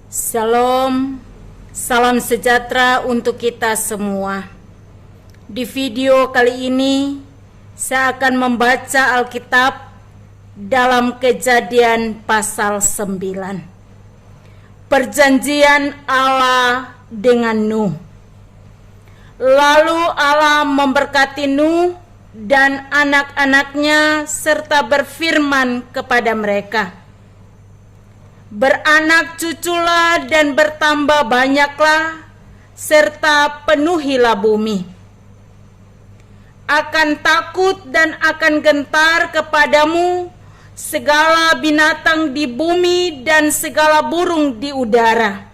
Shalom, salam sejahtera untuk kita semua. Di video kali ini, saya akan membaca Alkitab dalam Kejadian pasal 9. Perjanjian Allah dengan Nuh. Lalu Allah memberkati Nuh dan anak-anaknya serta berfirman kepada mereka, "Beranak cuculah dan bertambah banyaklah, serta penuhilah bumi. Akan takut dan akan gentar kepadamu segala binatang di bumi dan segala burung di udara,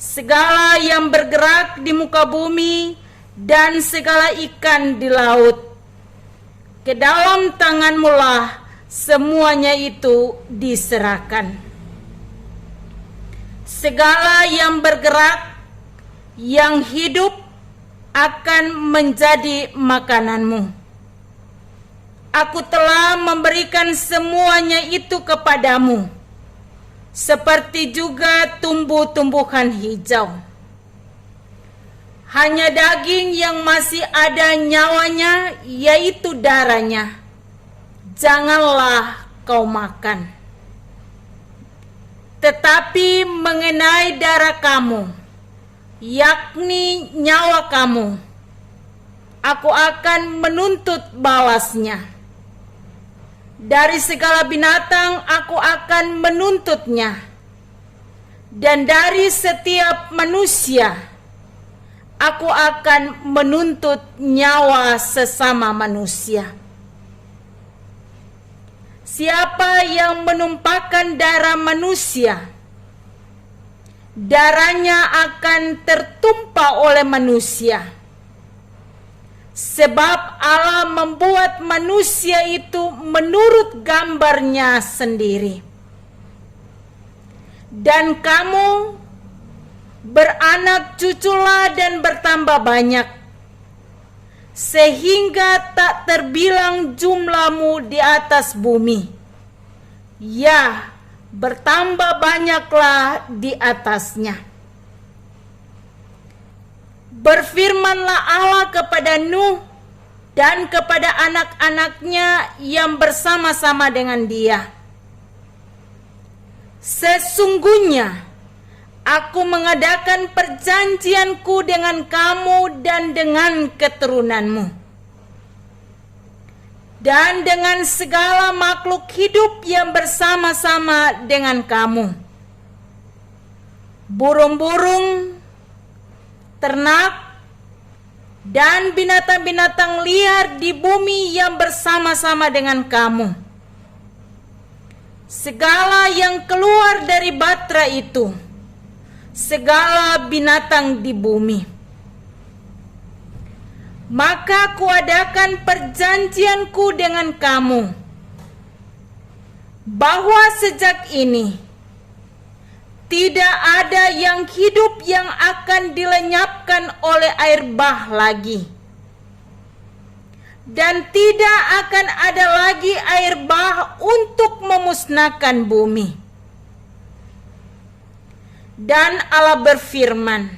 segala yang bergerak di muka bumi dan segala ikan di laut. Ke dalam tanganmu lah semuanya itu diserahkan. Segala yang bergerak, yang hidup akan menjadi makananmu. Aku telah memberikan semuanya itu kepadamu, seperti juga tumbuh-tumbuhan hijau. Hanya daging yang masih ada nyawanya, yaitu darahnya, janganlah kau makan. Tetapi mengenai darah kamu, yakni nyawa kamu, aku akan menuntut balasnya. Dari segala binatang aku akan menuntutnya, dan dari setiap manusia aku akan menuntut nyawa sesama manusia. Siapa yang menumpahkan darah manusia, darahnya akan tertumpah oleh manusia. Sebab Allah membuat manusia itu menurut gambarnya sendiri. Dan kamu beranak cuculah dan bertambah banyak, sehingga tak terbilang jumlahmu di atas bumi. Ya, bertambah banyaklah di atasnya. Berfirmanlah Allah kepada Nuh dan kepada anak-anaknya yang bersama-sama dengan dia, "Sesungguhnya aku mengadakan perjanjianku dengan kamu dan dengan keturunanmu, dan dengan segala makhluk hidup yang bersama-sama dengan kamu, burung-burung, ternak, dan binatang-binatang liar di bumi yang bersama-sama dengan kamu. Segala yang keluar dari batra itu, segala binatang di bumi. Maka kuadakan perjanjianku dengan kamu, bahwa sejak ini tidak ada yang hidup yang akan dilenyapkan oleh air bah lagi, dan tidak akan ada lagi air bah untuk memusnahkan bumi." Dan Allah berfirman,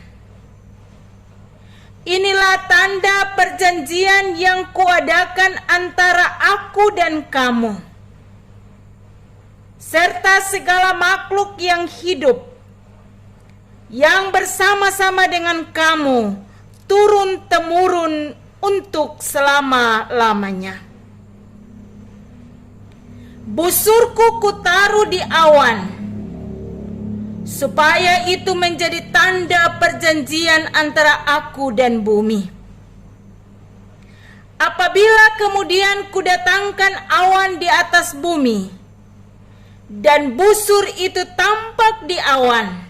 "Inilah tanda perjanjian yang kuadakan antara aku dan kamu, serta segala makhluk yang hidup yang bersama-sama dengan kamu turun-temurun untuk selama-lamanya. Busurku kutaruh di awan, supaya itu menjadi tanda perjanjian antara aku dan bumi. Apabila kemudian kudatangkan awan di atas bumi, dan busur itu tampak di awan,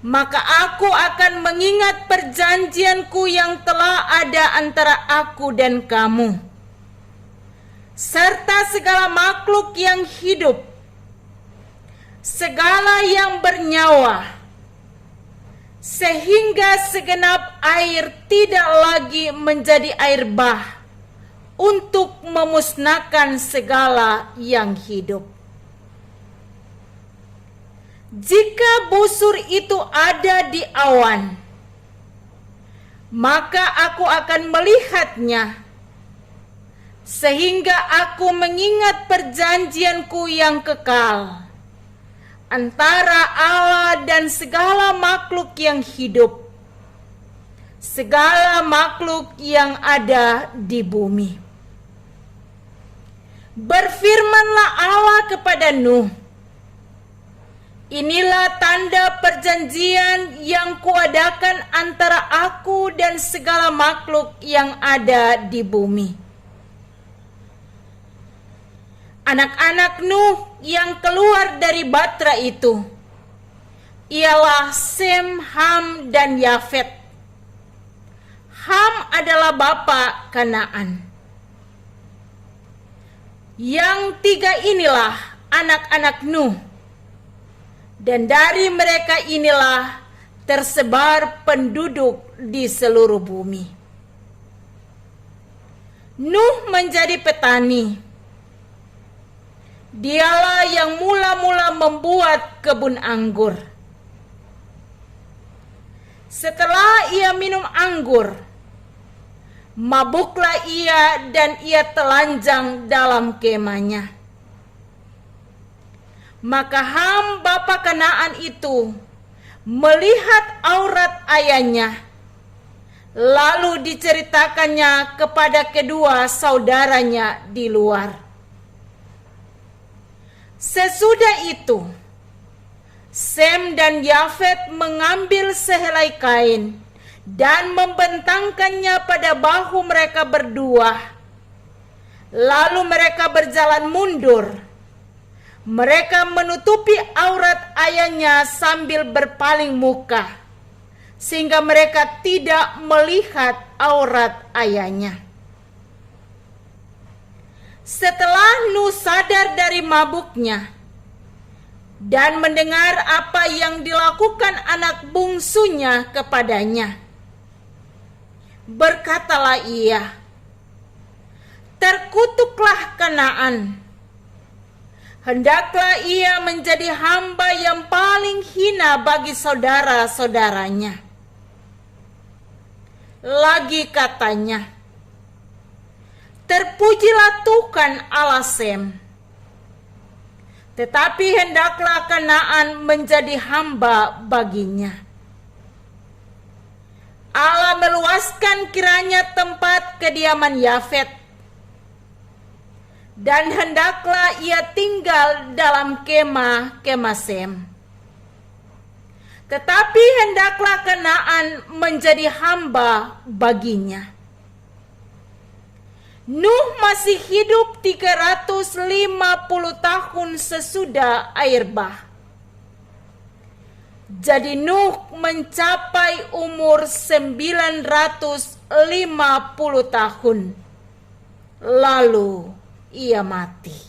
maka aku akan mengingat perjanjianku yang telah ada antara aku dan kamu, serta segala makhluk yang hidup, segala yang bernyawa, sehingga segenap air tidak lagi menjadi air bah untuk memusnahkan segala yang hidup. Jika busur itu ada di awan, maka aku akan melihatnya, sehingga aku mengingat perjanjianku yang kekal antara Allah dan segala makhluk yang hidup, segala makhluk yang ada di bumi. Berfirmanlah Allah kepada Nuh, inilah tanda perjanjian yang kuadakan antara aku dan segala makhluk yang ada di bumi. Anak-anak Nuh yang keluar dari Batra itu ialah Sem, Ham, dan Yafet. Ham adalah bapa Kanaan. Yang tiga inilah anak-anak Nuh, dan dari mereka inilah tersebar penduduk di seluruh bumi. Nuh menjadi petani. Dialah yang mula-mula membuat kebun anggur. Setelah ia minum anggur, mabuklah ia dan ia telanjang dalam kemahnya. Maka Ham bapa Kanaan itu melihat aurat ayahnya, lalu diceritakannya kepada kedua saudaranya di luar. Sesudah itu, Sem dan Yafet mengambil sehelai kain dan membentangkannya pada bahu mereka berdua. Lalu mereka berjalan mundur. Mereka menutupi aurat ayahnya sambil berpaling muka, sehingga mereka tidak melihat aurat ayahnya. Setelah Nuh sadar dari mabuknya dan mendengar apa yang dilakukan anak bungsunya kepadanya, berkatalah ia, "Terkutuklah Kanaan. Hendaklah ia menjadi hamba yang paling hina bagi saudara-saudaranya." Lagi katanya, "Terpujilah Tuhan Allah Sem, tetapi hendaklah Kanaan menjadi hamba baginya." Allah meluaskan kiranya tempat kediaman Yafet, dan hendaklah ia tinggal dalam kemah Sem. Tetapi hendaklah Kanaan menjadi hamba baginya. Nuh masih hidup 350 tahun sesudah air bah. Jadi Nuh mencapai umur 950 tahun. Lalu ia mati.